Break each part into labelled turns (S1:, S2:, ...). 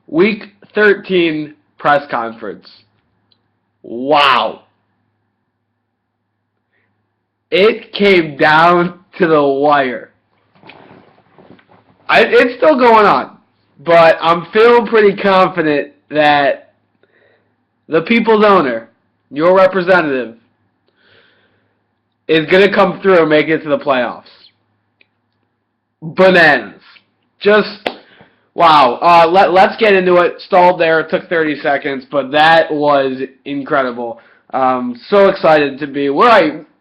S1: Week 13 press conference. Wow. It came down to the wire. It's still going on, but I'm feeling pretty confident that the people's owner, your representative, is going to come through and make it to the playoffs. Bananas. Just, wow. Let's get into it. Stalled there. It took 30 seconds, but that was incredible. So excited to be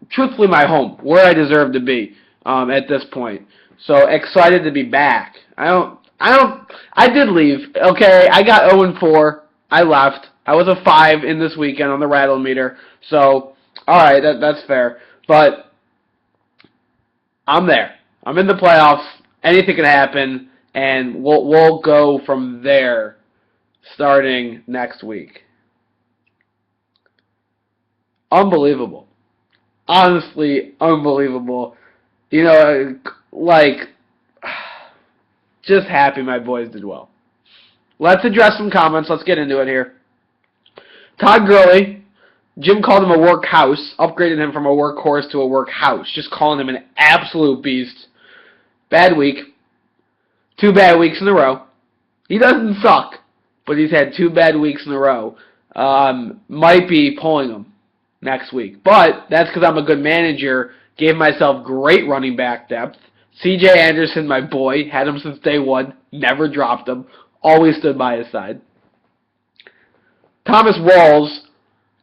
S1: truthfully my home, where I deserve to be at this point. So excited to be back. I did leave. Okay, I got 0-4. I left. I was a 5 in this weekend on the rattle meter. So, all right, that's fair. But I'm there. I'm in the playoffs. Anything can happen, and we'll go from there starting next week. Unbelievable. Honestly, unbelievable. You know, just happy my boys did well. Let's address some comments. Let's get into it here. Todd Gurley, Jim called him a workhouse, upgraded him from a workhorse to a workhouse, just calling him an absolute beast. Bad week. 2 bad weeks in a row. He doesn't suck, but he's had 2 bad weeks in a row. Might be pulling him next week. But that's because I'm a good manager. Gave myself great running back depth. C.J. Anderson, my boy, had him since day one. Never dropped him. Always stood by his side. Thomas Rawls,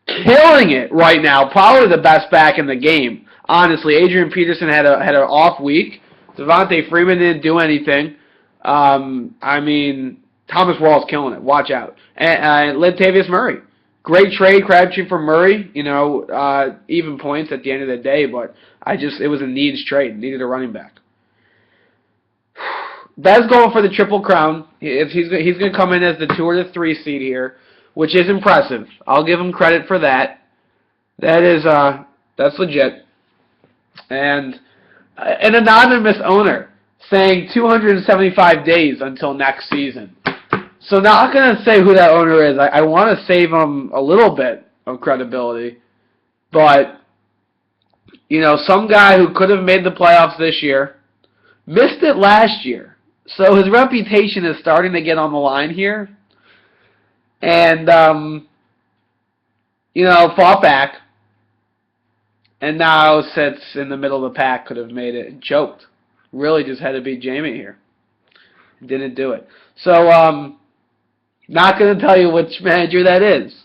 S1: killing it right now. Probably the best back in the game. Honestly, Adrian Peterson had an off week. Devontae Freeman didn't do anything. Thomas Rawls killing it. Watch out. And Latavius Murray. Great trade, Crabtree for Murray. Even points at the end of the day, but it was a needs trade. Needed a running back. Bez going for the Triple Crown. He's going to come in as the 2 or the 3 seed here, which is impressive. I'll give him credit for that. That's legit. And an anonymous owner saying 275 days until next season. So not going to say who that owner is. I want to save him a little bit of credibility. But, some guy who could have made the playoffs this year, missed it last year. So his reputation is starting to get on the line here. And, fought back. And now sits in the middle of the pack, could have made it and choked. Really just had to beat Jamie here. Didn't do it. So, not going to tell you which manager that is.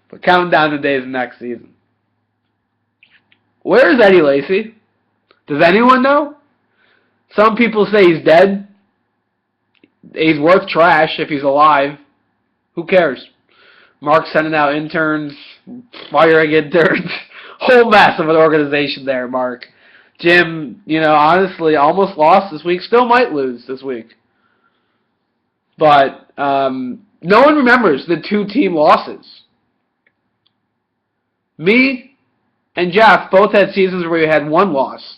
S1: But counting down the days of next season. Where is Eddie Lacy? Does anyone know? Some people say he's dead. He's worth trash if he's alive. Who cares? Mark's sending out interns, firing interns. Whole mess of an organization there, Mark. Jim, honestly, almost lost this week. Still might lose this week. But no one remembers the 2-team losses. Me and Jeff both had seasons where we had 1 loss.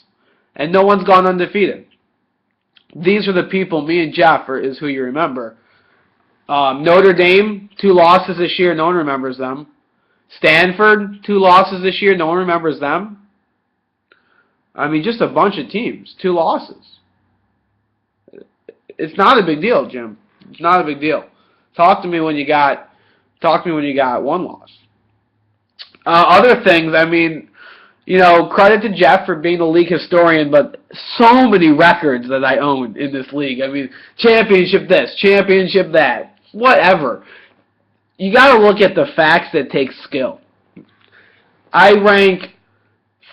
S1: And no one's gone undefeated. These are the people, me and Jeff, is who you remember. Notre Dame, 2 losses this year. No one remembers them. Stanford, 2 losses this year. No one remembers them. Just a bunch of teams. 2 losses. It's not a big deal, Jim. It's not a big deal. Talk to me when you got 1 loss. Other things, credit to Jeff for being the league historian, but so many records that I own in this league. Championship this, championship that, whatever. You got to look at the facts that take skill. I rank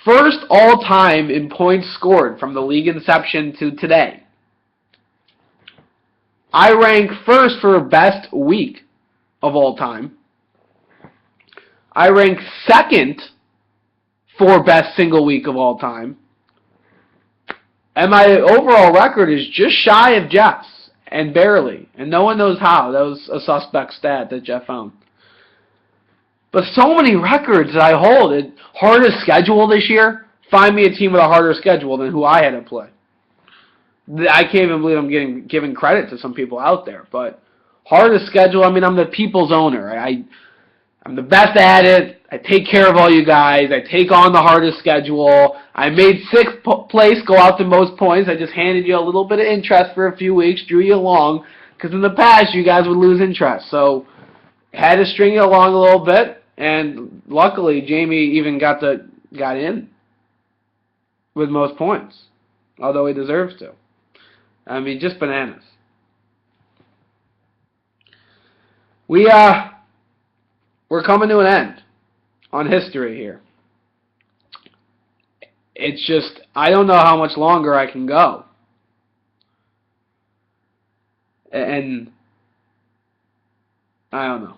S1: first all-time in points scored from the league inception to today. I rank first for best week of all time. I rank second for best single week of all time. And my overall record is just shy of Jeff's, and barely. And no one knows how. That was a suspect stat that Jeff found. But so many records that I hold. Hardest schedule this year. Find me a team with a harder schedule than who I had to play. I can't even believe I'm giving credit to some people out there. But Hardest schedule. I mean, I'm the people's owner. I'm the best at it. I take care of all you guys. I take on the hardest schedule. I made sixth place go out the most points. I just handed you a little bit of interest for a few weeks, drew you along, because in the past you guys would lose interest. So had to string you along a little bit, and luckily Jamie even got in with most points, although he deserves to. I mean, just bananas. We're coming to an end on history here. It's just, I don't know how much longer I can go. And I don't know.